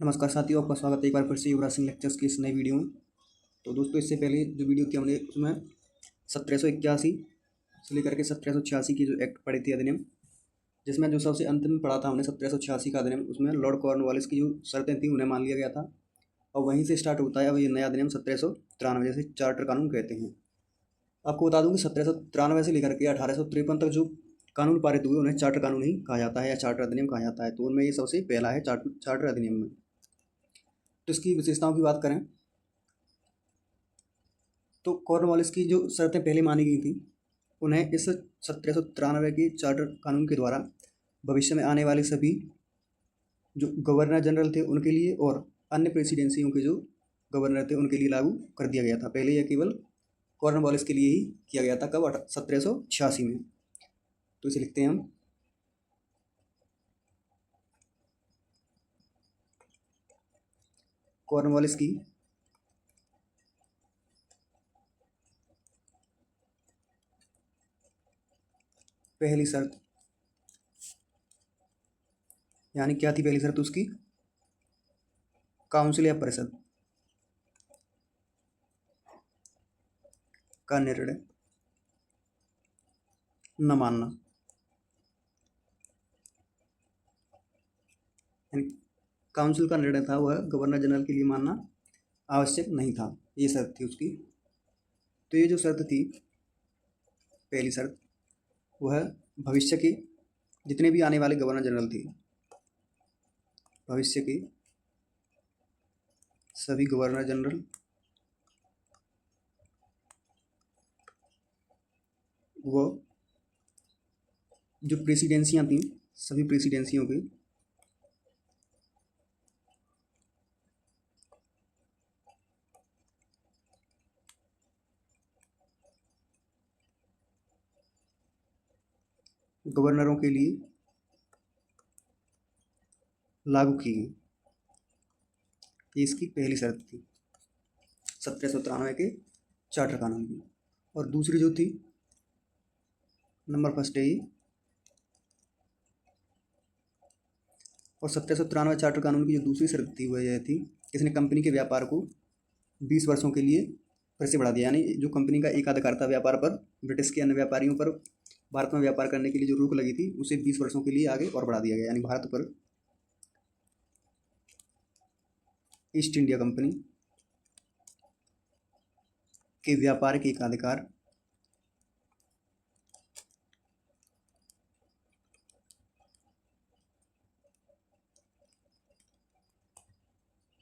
नमस्कार साथियों, आपका स्वागत है एक बार फिर से युवराज सिंह लेक्चर्स की इस नई वीडियो में। तो दोस्तों, इससे पहले जो वीडियो थी हमने उसमें 1781 से लेकर के 1786 की जो एक्ट पढ़ी थी अधिनियम, जिसमें जो सबसे अंत में पढ़ा था हमने 1786 का अधिनियम, उसमें लॉर्ड कॉर्नवालिस की जो शर्तें थी उन्हें मान लिया गया था। और वहीं से स्टार्ट होता है अब ये नया अधिनियम 1793, जैसे चार्टर कानून कहते हैं। आपको बता दूं कि 1793 से लेकर के 1853 तक जो कानून पारित हुए उन्हें चार्टर कानून ही कहा जाता है या चार्टर अधिनियम कहा जाता है। तो उनमें ये सबसे पहला है चार्टर अधिनियम में। तो इसकी विशेषताओं की बात करें तो कॉर्नवालिस की जो शर्तें पहले मानी गई थी उन्हें इस 1793 के चार्टर कानून के द्वारा भविष्य में आने वाले सभी जो गवर्नर जनरल थे उनके लिए और अन्य प्रेसिडेंसियों के जो गवर्नर थे उनके लिए लागू कर दिया गया था। पहले यह केवल कॉर्नवालिस के लिए ही किया गया था। कब? 1786 में। तो इसे लिखते हैं हम कॉर्नवालिस की पहली शर्त, यानी क्या थी पहली शर्त उसकी? काउंसिल या परिषद का निर्णय न मानना, यानी काउंसिल का निर्णय था वह गवर्नर जनरल के लिए मानना आवश्यक नहीं था। ये शर्त थी उसकी। तो ये जो शर्त थी, पहली शर्त, वह भविष्य के जितने भी आने वाले गवर्नर जनरल थे, भविष्य के सभी गवर्नर जनरल वो जो प्रेसिडेंसियां थीं, सभी प्रेसिडेंसियों के गवर्नरों के लिए लागू की गई। ये इसकी पहली शर्त थी 1793 के चार्टर कानून की। और दूसरी जो थी, नंबर फर्स्ट है ये, और 1793 चार्टर कानून की जो दूसरी शर्त थी वह यह थी कि इसने कंपनी के व्यापार को 20 वर्षों के लिए फिर से बढ़ा दिया। यानी जो कंपनी का एकाधिकार था व्यापार पर, ब्रिटिश के अन्य व्यापारियों पर भारत में व्यापार करने के लिए जो रोक लगी थी उसे 20 वर्षों के लिए आगे और बढ़ा दिया गया। यानी भारत पर ईस्ट इंडिया कंपनी के व्यापारिक एकाधिकार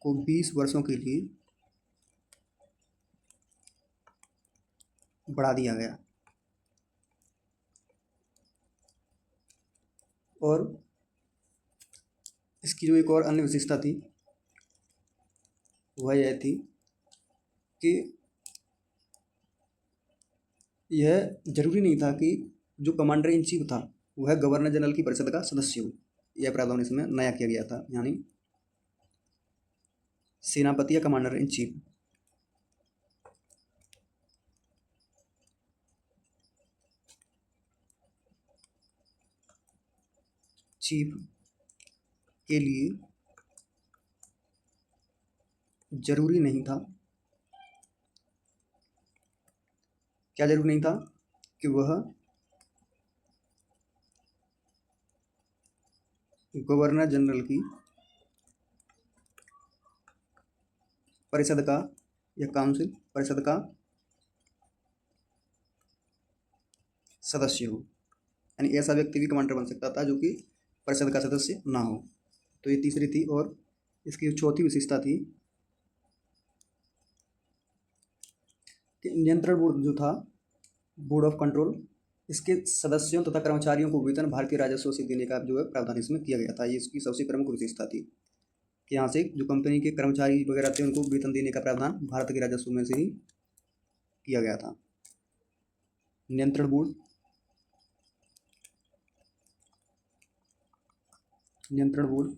को 20 वर्षों के लिए बढ़ा दिया गया। और इसकी जो एक और अन्य विशेषता थी वह यह थी कि यह जरूरी नहीं था कि जो कमांडर इन चीफ था वह गवर्नर जनरल की परिषद का सदस्य हो। यह प्रावधान इसमें नया किया गया था, यानी सेनापति या कमांडर इन चीफ चीफ के लिए जरूरी नहीं था, क्या जरूरी नहीं था? कि वह गवर्नर जनरल की परिषद का या काउंसिल परिषद का सदस्य हो। यानी ऐसा व्यक्ति भी कमांडर बन सकता था जो कि परिषद का सदस्य ना हो। तो ये तीसरी थी। और इसकी चौथी विशेषता थी कि नियंत्रण बोर्ड जो था, बोर्ड ऑफ कंट्रोल, इसके सदस्यों तथा कर्मचारियों को वेतन भारतीय राजस्व से देने का जो है प्रावधान इसमें किया गया था। ये इसकी सबसे प्रमुख विशेषता थी कि यहाँ से जो कंपनी के कर्मचारी वगैरह थे उनको वेतन देने का प्रावधान भारत के राजस्व में से ही किया गया था। नियंत्रण बोर्ड, नियंत्रण बोर्ड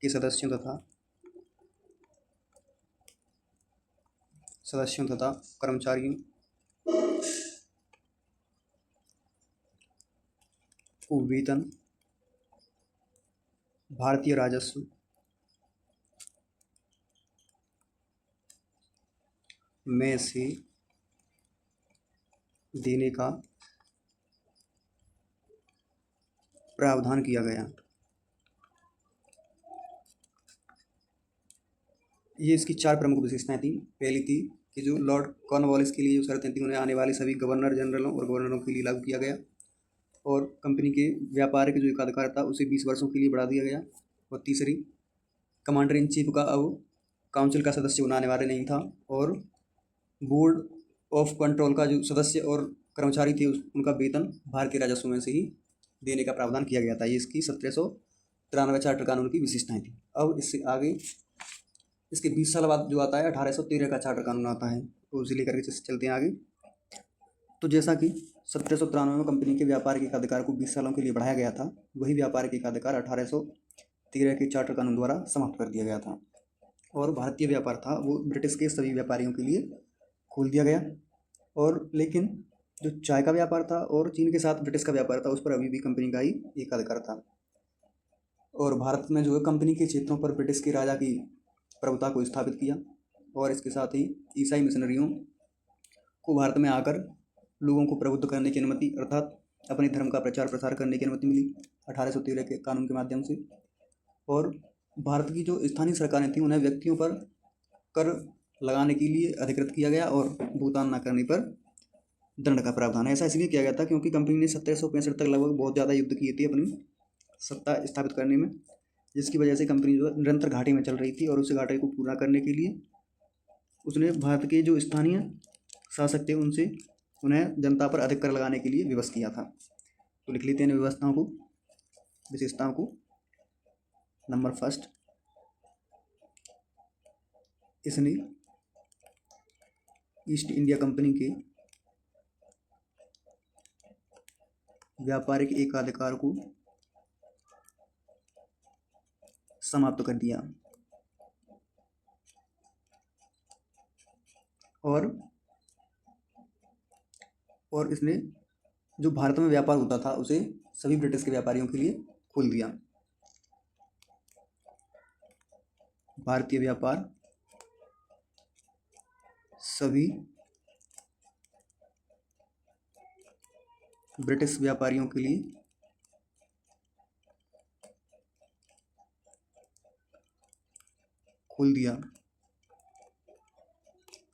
के सदस्यों तथा कर्मचारियों को वेतन भारतीय राजस्व में से देने का प्रावधान किया गया। ये इसकी चार प्रमुख विशेषताएं थी। पहली थी कि जो लॉर्ड कॉर्नवालिस के लिए जो शर्तें थी उन्हें आने वाले सभी गवर्नर जनरलों और गवर्नरों के लिए लागू किया गया, और कंपनी के व्यापार के जो एकाधिकार था उसे 20 वर्षों के लिए बढ़ा दिया गया। और तीसरी, कमांडर इन चीफ का अब काउंसिल का सदस्य होना अनिवार्य नहीं था, और बोर्ड ऑफ कंट्रोल का जो सदस्य और कर्मचारी थे उनका वेतन भारतीय राजस्व में से ही देने का प्रावधान किया गया था। ये इसकी 1793 चार्टर कानून की विशेषताएं थी। अब इससे आगे इसके 20 साल बाद जो आता है 1813 का चार्टर कानून आता है, तो उसे लेकर के चलते हैं आगे। तो जैसा कि 1793 में कंपनी के व्यापार के अधिकार को 20 सालों के लिए बढ़ाया गया था, वही व्यापार के अधिकार 1813 के चार्टर कानून द्वारा समाप्त कर दिया गया था, और भारतीय व्यापार था वो ब्रिटिश के सभी व्यापारियों के लिए खोल दिया गया। और लेकिन जो चाय का व्यापार था और चीन के साथ ब्रिटिश का व्यापार था, उस पर अभी भी कंपनी का ही एकाधिकार था। और भारत में जो है कंपनी के क्षेत्रों पर ब्रिटिश के राजा की प्रभुता को स्थापित किया, और इसके साथ ही ईसाई मिशनरियों को भारत में आकर लोगों को प्रबुद्ध करने की अनुमति, अर्थात अपने धर्म का प्रचार प्रसार करने की अनुमति मिली 1813 के कानून के माध्यम से। और भारत की जो स्थानीय सरकारें थीं उन्हें व्यक्तियों पर कर लगाने के लिए अधिकृत किया गया, और भुगतान न करने पर दंड का प्रावधान। ऐसा इसलिए किया गया था क्योंकि कंपनी ने 1765 तक लगभग बहुत ज़्यादा युद्ध किए थे अपनी सत्ता स्थापित करने में, जिसकी वजह से कंपनी जो निरंतर घाटे में चल रही थी, और उस घाटे को पूरा करने के लिए उसने भारत के जो स्थानीय शासक थे उनसे उन्हें जनता पर अधिक कर लगाने के लिए विवश किया था। तो लिख लेते हैं व्यवस्थाओं को, विशेषताओं को। नंबर फर्स्ट, इसने ईस्ट इंडिया कंपनी के व्यापारिक एकाधिकार को समाप्त कर दिया, और इसने जो भारत में व्यापार होता था उसे सभी ब्रिटिश के व्यापारियों के लिए खोल दिया। भारतीय व्यापार सभी ब्रिटिश व्यापारियों के लिए खोल दिया।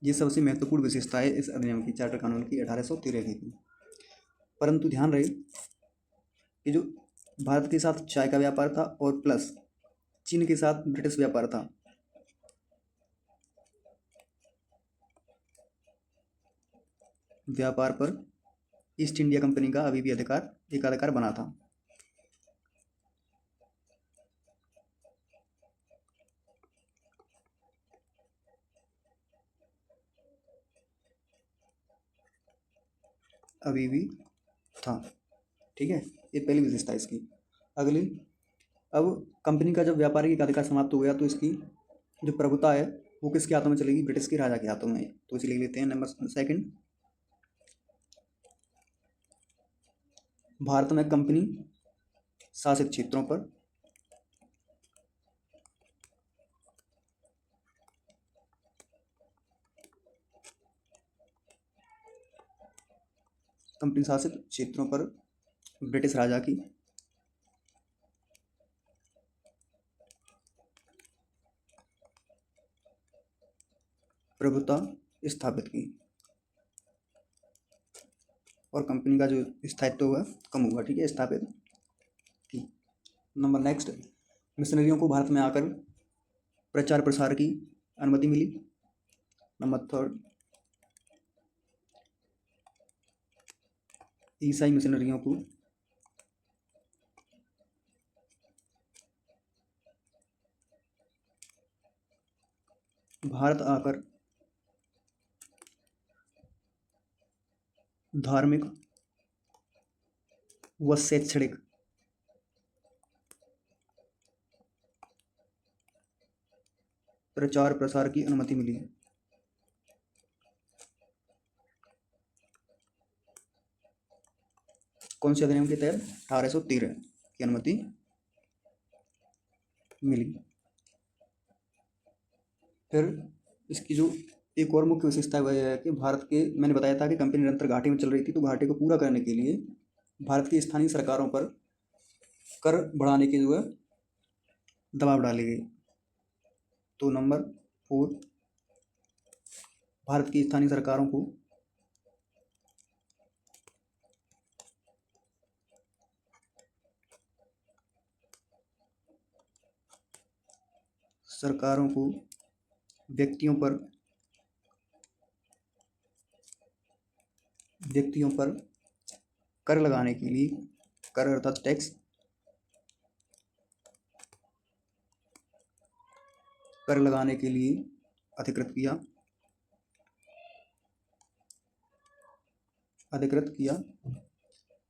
ये सबसे महत्वपूर्ण विशेषता है इस अधिनियम की, चार्टर कानून की 1813 की। परंतु ध्यान रहे कि जो भारत के साथ चाय का व्यापार था और प्लस चीन के साथ ब्रिटिश व्यापार था, व्यापार पर ईस्ट इंडिया कंपनी का अभी भी एकाधिकार बना था। अभी भी था, ठीक है। ये पहली विशेषता इसकी। अगली, अब कंपनी का जब व्यापारिक एकाधिकार समाप्त हो गया तो इसकी जो प्रभुता है वो किसके हाथों में चलेगी? ब्रिटिश के राजा के हाथों में। तो इसे लिख लेते हैं नंबर सेकंड, भारत में कंपनी शासित क्षेत्रों पर ब्रिटिश राजा की प्रभुता स्थापित की, और कंपनी का जो स्थायित्व हुआ कम हुआ, ठीक है, स्थापित। ठीक। नंबर नेक्स्ट, मिशनरियों को भारत में आकर प्रचार प्रसार की अनुमति मिली। नंबर थर्ड, ईसाई मिशनरियों को भारत आकर धार्मिक व शैक्षणिक प्रचार प्रसार की अनुमति मिली। कौन से अधिनियम के तहत? 1813 की अनुमति मिली। फिर इसकी जो एक और मुख्य विशेषता वह है कि भारत के, मैंने बताया था कि कंपनी निरंतर घाटे में चल रही थी, तो घाटे को पूरा करने के लिए भारत की स्थानीय सरकारों पर कर बढ़ाने की जो है दबाव डाले गए। तो नंबर 4, भारत की स्थानीय सरकारों को व्यक्तियों पर कर लगाने के लिए, कर अर्थात टैक्स, कर लगाने के लिए अधिकृत किया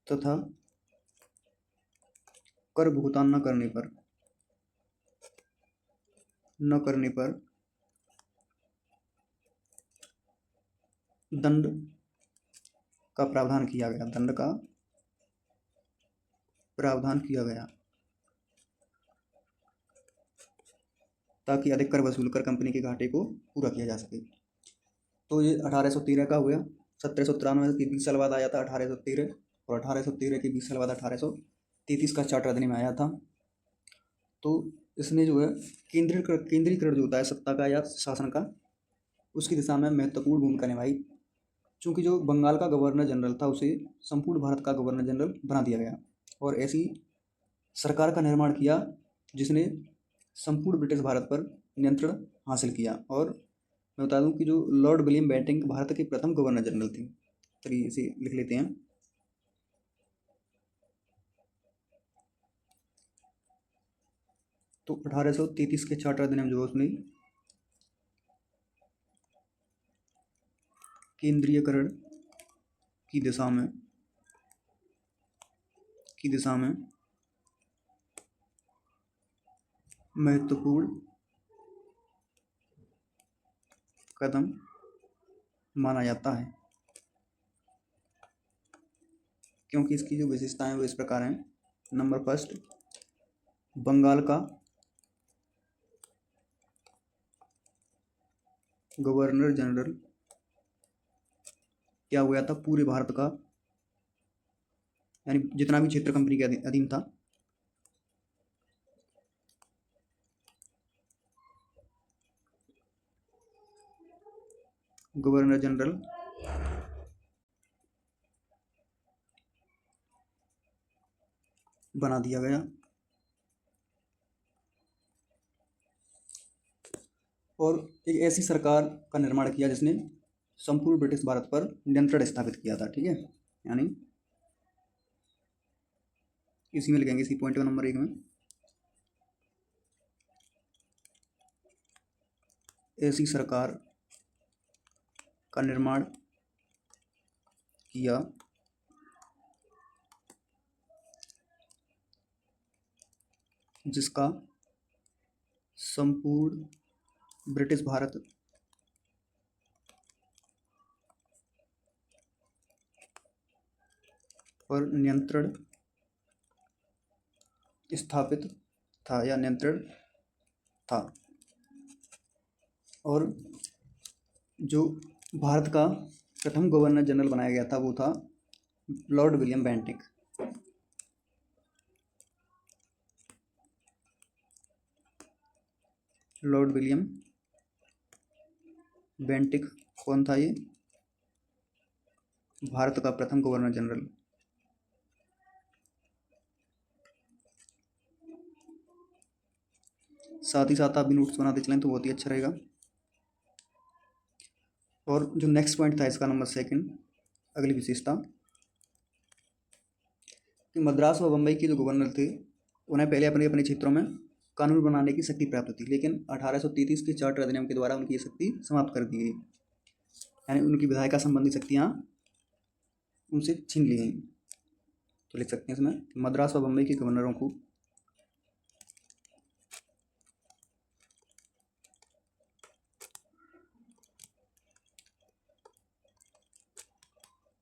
तथा कर भुगतान न करने पर दंड का प्रावधान किया गया, ताकि अधिक कर वसूल कर कंपनी के घाटे को पूरा किया जा सके। तो ये 1813 का हुआ। 1793 के 20 साल बाद आया था 1813, और 1813 के 20 साल बाद 1833 का चार्टर अधिनियम आया था। तो इसने जो है केंद्रीकरण जो होता है सत्ता का या शासन का, उसकी दिशा में महत्वपूर्ण भूमिका निभाई। चूँकि जो बंगाल का गवर्नर जनरल था उसे संपूर्ण भारत का गवर्नर जनरल बना दिया गया, और ऐसी सरकार का निर्माण किया जिसने संपूर्ण ब्रिटिश भारत पर नियंत्रण हासिल किया। और मैं बता दूं कि जो लॉर्ड विलियम बेंटिंक भारत के प्रथम गवर्नर जनरल थे। चलिए इसे लिख लेते हैं। तो 1833 के चार्टर अधिनियम जो है उसने केंद्रीयकरण की दिशा में महत्वपूर्ण कदम माना जाता है, क्योंकि इसकी जो विशेषताएं वो इस प्रकार हैं। नंबर 1, बंगाल का गवर्नर जनरल क्या हुआ था, पूरे भारत का, यानी जितना भी क्षेत्र कंपनी के अधीन था, गवर्नर जनरल बना दिया गया। और एक ऐसी सरकार का निर्माण किया जिसने संपूर्ण ब्रिटिश भारत पर नियंत्रण स्थापित किया था। ठीक है, यानी इसी में लिखेंगे, इसी पॉइंट नंबर 1 में, ऐसी सरकार का निर्माण किया जिसका संपूर्ण ब्रिटिश भारत पर नियंत्रण स्थापित था या नियंत्रण था। और जो भारत का प्रथम गवर्नर जनरल बनाया गया था वो था Lord William Bentinck. Lord William Bentinck कौन था? ये भारत का प्रथम गवर्नर जनरल। साथ ही साथ आप भी नोट्स बनाते चलें तो बहुत ही अच्छा रहेगा। और जो नेक्स्ट पॉइंट था इसका नंबर 2, अगली विशेषता, कि मद्रास व बम्बई के जो गवर्नर थे उन्हें पहले अपने अपने क्षेत्रों में कानून बनाने की शक्ति प्राप्त थी, लेकिन 1833 के चार्टर अधिनियम के द्वारा उनकी ये शक्ति समाप्त कर दी गई, यानी उनकी विधायिका संबंधी शक्तियाँ उनसे छीन ली गई। तो लिख सकते हैं इसमें, मद्रास व बम्बई के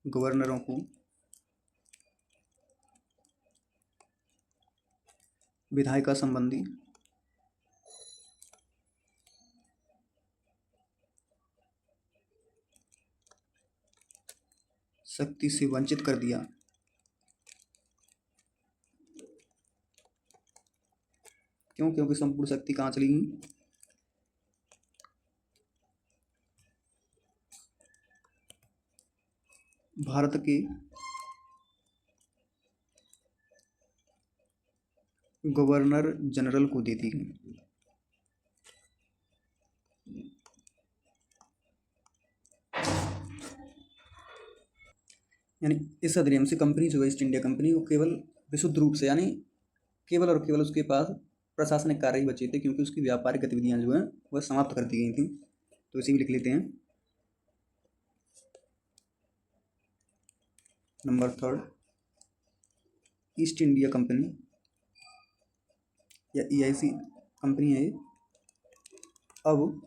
गवर्नरों को विधायिका संबंधी शक्ति से वंचित कर दिया। क्यों? क्योंकि संपूर्ण शक्ति कहाँ चली गई? भारत के गवर्नर जनरल को दे दी गई। यानी इस अधिनियम से कंपनी जो है ईस्ट इंडिया कंपनी, वो केवल विशुद्ध रूप से, यानी केवल और केवल उसके पास प्रशासनिक कार्य ही बचे थे, क्योंकि उसकी व्यापारिक गतिविधियां जो हैं वह समाप्त कर दी गई थी। तो इसे भी लिख लेते हैं। नंबर 3, ईस्ट इंडिया कंपनी या EIC कंपनी है अब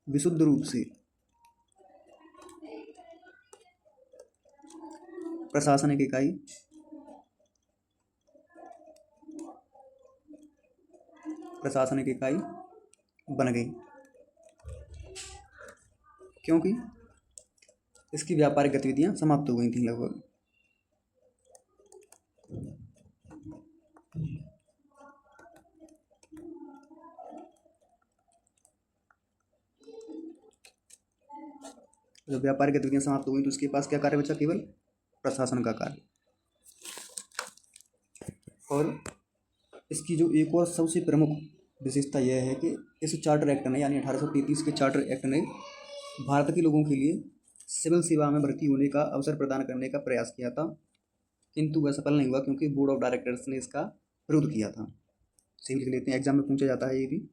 विशुद्ध रूप से प्रशासनिक इकाई बन गई, क्योंकि इसकी व्यापारिक गतिविधियां समाप्त हो गई थी लगभग। जब व्यापारिक गतिविधियां समाप्त हो गई तो उसके पास क्या कार्य बचा? केवल प्रशासन का कार्य। और इसकी जो एक और सबसे प्रमुख विशेषता यह है कि इस चार्टर एक्ट ने, यानी 1833 के चार्टर एक्ट ने भारत के लोगों के लिए सिविल सेवा में भर्ती होने का अवसर प्रदान करने का प्रयास किया था, किंतु वह सफल नहीं हुआ, क्योंकि बोर्ड ऑफ डायरेक्टर्स ने इसका विरोध किया था। सही लिख लेते हैं, एग्जाम में पूछा जाता है ये भी।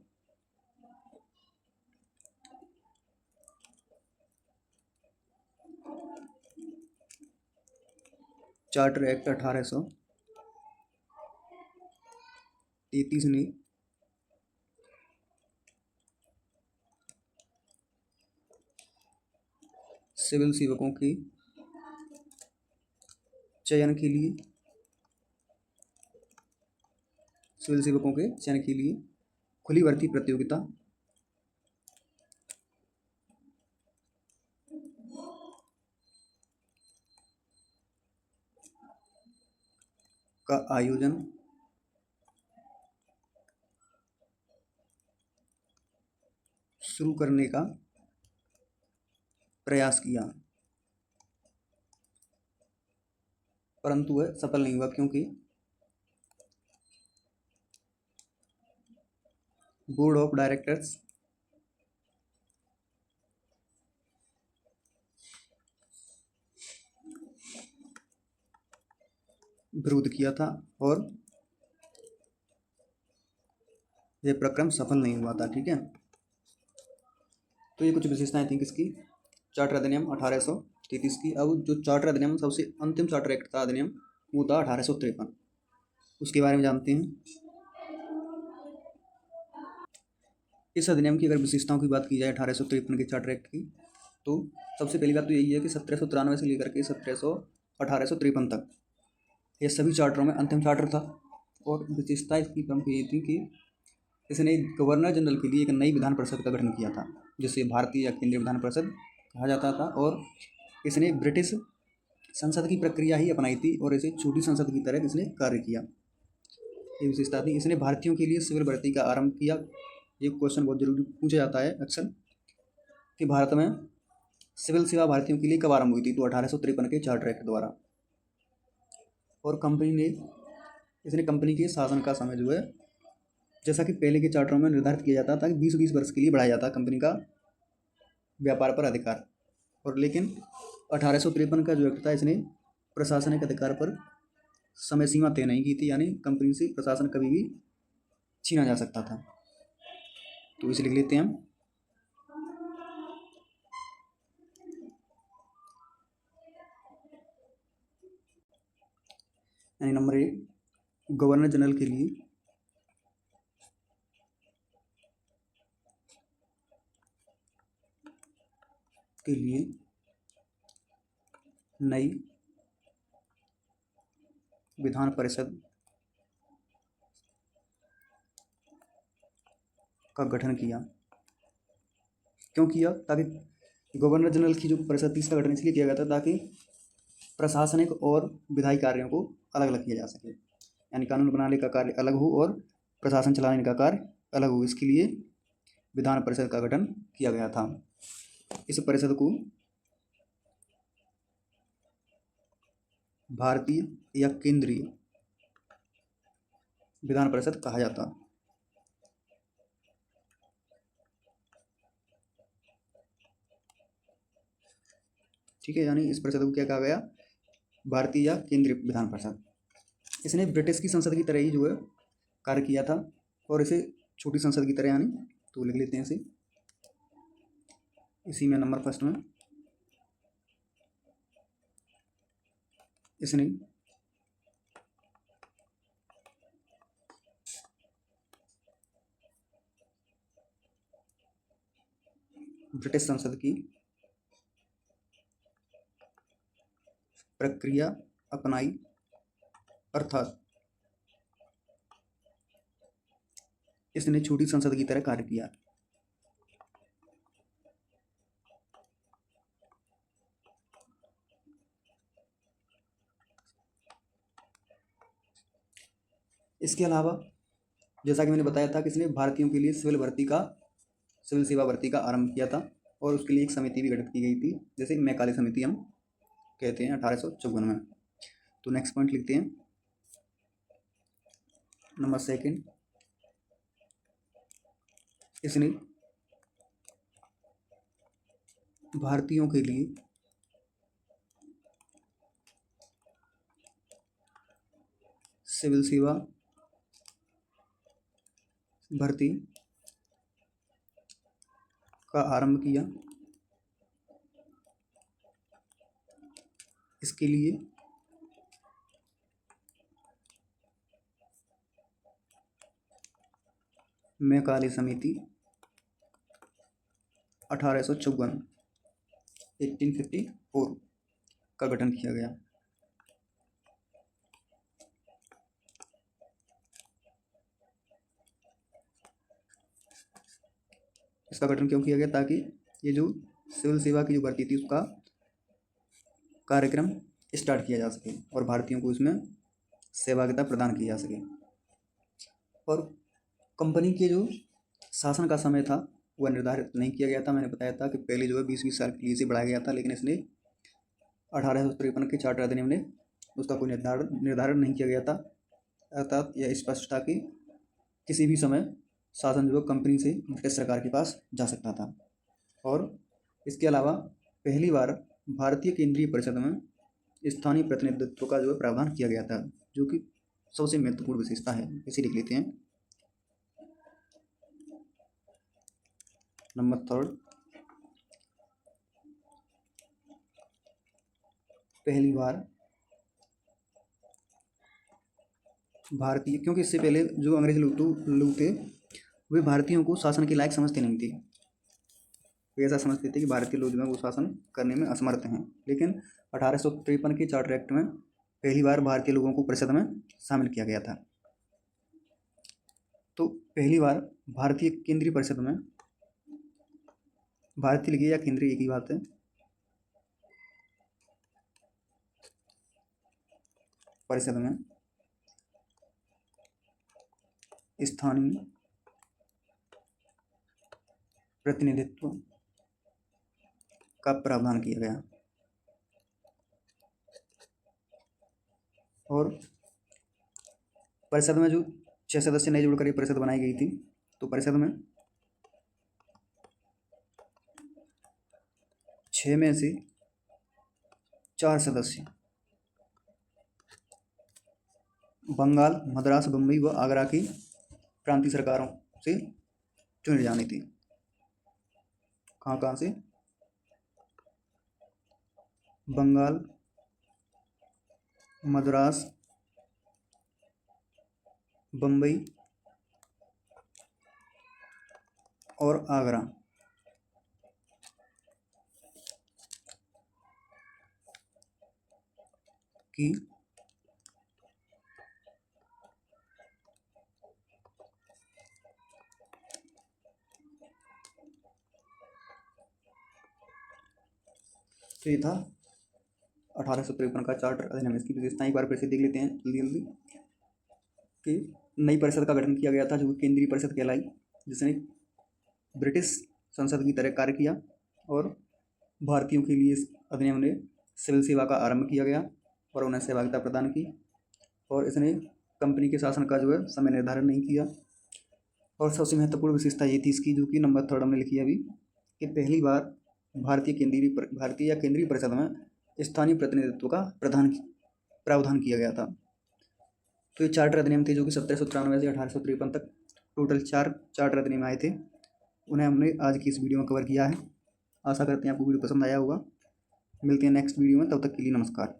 चार्टर एक्ट 1833 ने सिविल सेवकों के चयन के लिए खुली भर्ती प्रतियोगिता का आयोजन शुरू करने का प्रयास किया, परंतु वह सफल नहीं हुआ, क्योंकि बोर्ड ऑफ डायरेक्टर्स विरोध किया था और यह प्रक्रम सफल नहीं हुआ था। ठीक है, तो ये कुछ विशेषताएं थी किसकी? चार्टर अधिनियम 1833 की। अब जो चार्टर अधिनियम सबसे अंतिम चार्टर एक्ट था अधिनियम, वो था 1853। उसके बारे में जानते हैं। इस अधिनियम की अगर विशेषताओं की बात की जाए 1853 के चार्टर एक्ट की, तो सबसे पहली बात तो यही है कि 1793 से लेकर के 1853 तक ये सभी चार्टरों में अंतिम चार्टर था। और विशेषता इसकी प्रमुख ये थी कि इसने गवर्नर जनरल के लिए एक नई विधान परिषद का गठन किया था, जिसे भारतीय या केंद्रीय विधान परिषद कहा जाता था। और इसने ब्रिटिश संसद की प्रक्रिया ही अपनाई थी और इसे छोटी संसद की तरह इसने कार्य किया। ये विशेषता थी। इसने भारतीयों के लिए सिविल भर्ती का आरंभ किया। ये क्वेश्चन बहुत जरूरी पूछा जाता है अक्सर कि भारत में सिविल सेवा भारतीयों के लिए कब आरंभ हुई थी? तो 1853 के चार्टर एक्ट द्वारा। और इसने कंपनी के शासन का समय जो है, जैसा कि पहले के चार्टरों में निर्धारित किया जाता था कि 20-20 वर्ष के लिए बढ़ाया जाता कंपनी का व्यापार पर अधिकार। और लेकिन 1853 का जो एक्ट था, इसने प्रशासनिक अधिकार पर समय सीमा तय नहीं की थी, यानी कंपनी से प्रशासन कभी भी छीना जा सकता था। तो इसे लिख लेते हैं हम। यानी नंबर 1, गवर्नर जनरल के लिए नई विधान परिषद का गठन किया। क्यों किया? ताकि गवर्नर जनरल की जो परिषद थी, इसका गठन इसलिए किया गया था ताकि प्रशासनिक और विधायी कार्यों को अलग अलग किया जा सके, यानी कानून बनाने का कार्य अलग हो और प्रशासन चलाने का कार्य अलग हो। इसके लिए विधान परिषद का गठन किया गया था। इस परिषद को भारतीय या केंद्रीय विधान परिषद कहा जाता। ठीक है, यानी इस परिषद को क्या कहा गया, भारतीय या केंद्रीय विधान परिषद। इसने ब्रिटिश की संसद की तरह ही जो है कार्य किया था, और इसे छोटी संसद की तरह, यानी तो लिख लेते हैं इसे इसी में नंबर फर्स्ट में। इसने ब्रिटिश संसद की प्रक्रिया अपनाई, अर्थात इसने छोटी संसद की तरह कार्य किया। इसके अलावा जैसा कि मैंने बताया था कि इसने भारतीयों के लिए सिविल सेवा भर्ती का आरंभ किया था, और उसके लिए एक समिति भी गठित की गई थी, जैसे मैकाले समिति हम कहते हैं 1854 में। तो नेक्स्ट पॉइंट लिखते हैं नंबर सेकंड। इसने भारतीयों के लिए सिविल सेवा भर्ती का आरंभ किया। इसके लिए मैकाले समिति 1854 का गठन किया गया। इसका गठन क्यों किया गया, ताकि ये जो सिविल सेवा की जो भर्ती थी उसका कार्यक्रम स्टार्ट किया जा सके और भारतीयों को इसमें सहभागिता प्रदान की जा सके। और कंपनी के जो शासन का समय था वह निर्धारित नहीं किया गया था। मैंने बताया था कि पहले जो है 20-20 साल के लिए इसे बढ़ाया गया था, लेकिन इसने 1853 के चार्टर अधिनियम ने उसका कोई निर्धारण नहीं किया गया था। अर्थात यह स्पष्ट था कि किसी भी समय शासन जो कंपनी से ब्रिटिश सरकार के पास जा सकता था। और इसके अलावा पहली बार भारतीय केंद्रीय परिषद में स्थानीय प्रतिनिधित्व का जो है प्रावधान किया गया था, जो कि सबसे महत्वपूर्ण विशेषता है। इसे लिख लेते हैं नंबर थर्ड। पहली बार भारतीय, क्योंकि इससे पहले जो अंग्रेज लोग थे वे भारतीयों को शासन के लायक समझते नहीं थे। वे ऐसा समझते थे कि भारतीय लोग जो हैं वो शासन करने में असमर्थ हैं। लेकिन 1853 के चार्टर एक्ट में पहली बार भारतीय लोगों को परिषद में शामिल किया गया था। तो पहली बार भारतीय केंद्रीय परिषद में, भारतीय लिखिए या केंद्रीय एक ही बात है, परिषद में स्थानीय प्रतिनिधित्व का प्रावधान किया गया। और परिषद में जो 6 सदस्य नए जोड़कर ये परिषद बनाई गई थी, तो परिषद में 6 में से 4 सदस्य बंगाल, मद्रास, बम्बई व आगरा की प्रांतीय सरकारों से चुने जाने थे। कहाँ से? बंगाल, मद्रास, बम्बई और आगरा की तो ये था 1853 का चार्टर अधिनियम। इसकी विशेषताएं एक बार फिर से देख लेते हैं जल्दी जल्दी कि नई परिषद का गठन किया गया था जो केंद्रीय परिषद कहलाई, जिसने ब्रिटिश संसद की तरह कार्य किया, और भारतीयों के लिए इस अधिनियम ने सिविल सेवा का आरंभ किया गया और उन्हें सहभागिता प्रदान की, और इसने कंपनी के शासन का जो है समय निर्धारण नहीं किया। और सबसे महत्वपूर्ण विशेषता ये थी इसकी, जो कि नंबर 3 हमने लिखी है अभी, कि पहली बार भारतीय या केंद्रीय परिषद में स्थानीय प्रतिनिधित्व का प्रावधान किया गया था। तो ये चार्टर अधिनियम थे जो कि 1793 से 1853 तक टोटल 4 चार्टर अधिनियम आए थे। उन्हें हमने आज की इस वीडियो में कवर किया है। आशा करते हैं आपको वीडियो पसंद आया होगा। मिलते हैं नेक्स्ट वीडियो में, तब तक के लिए नमस्कार।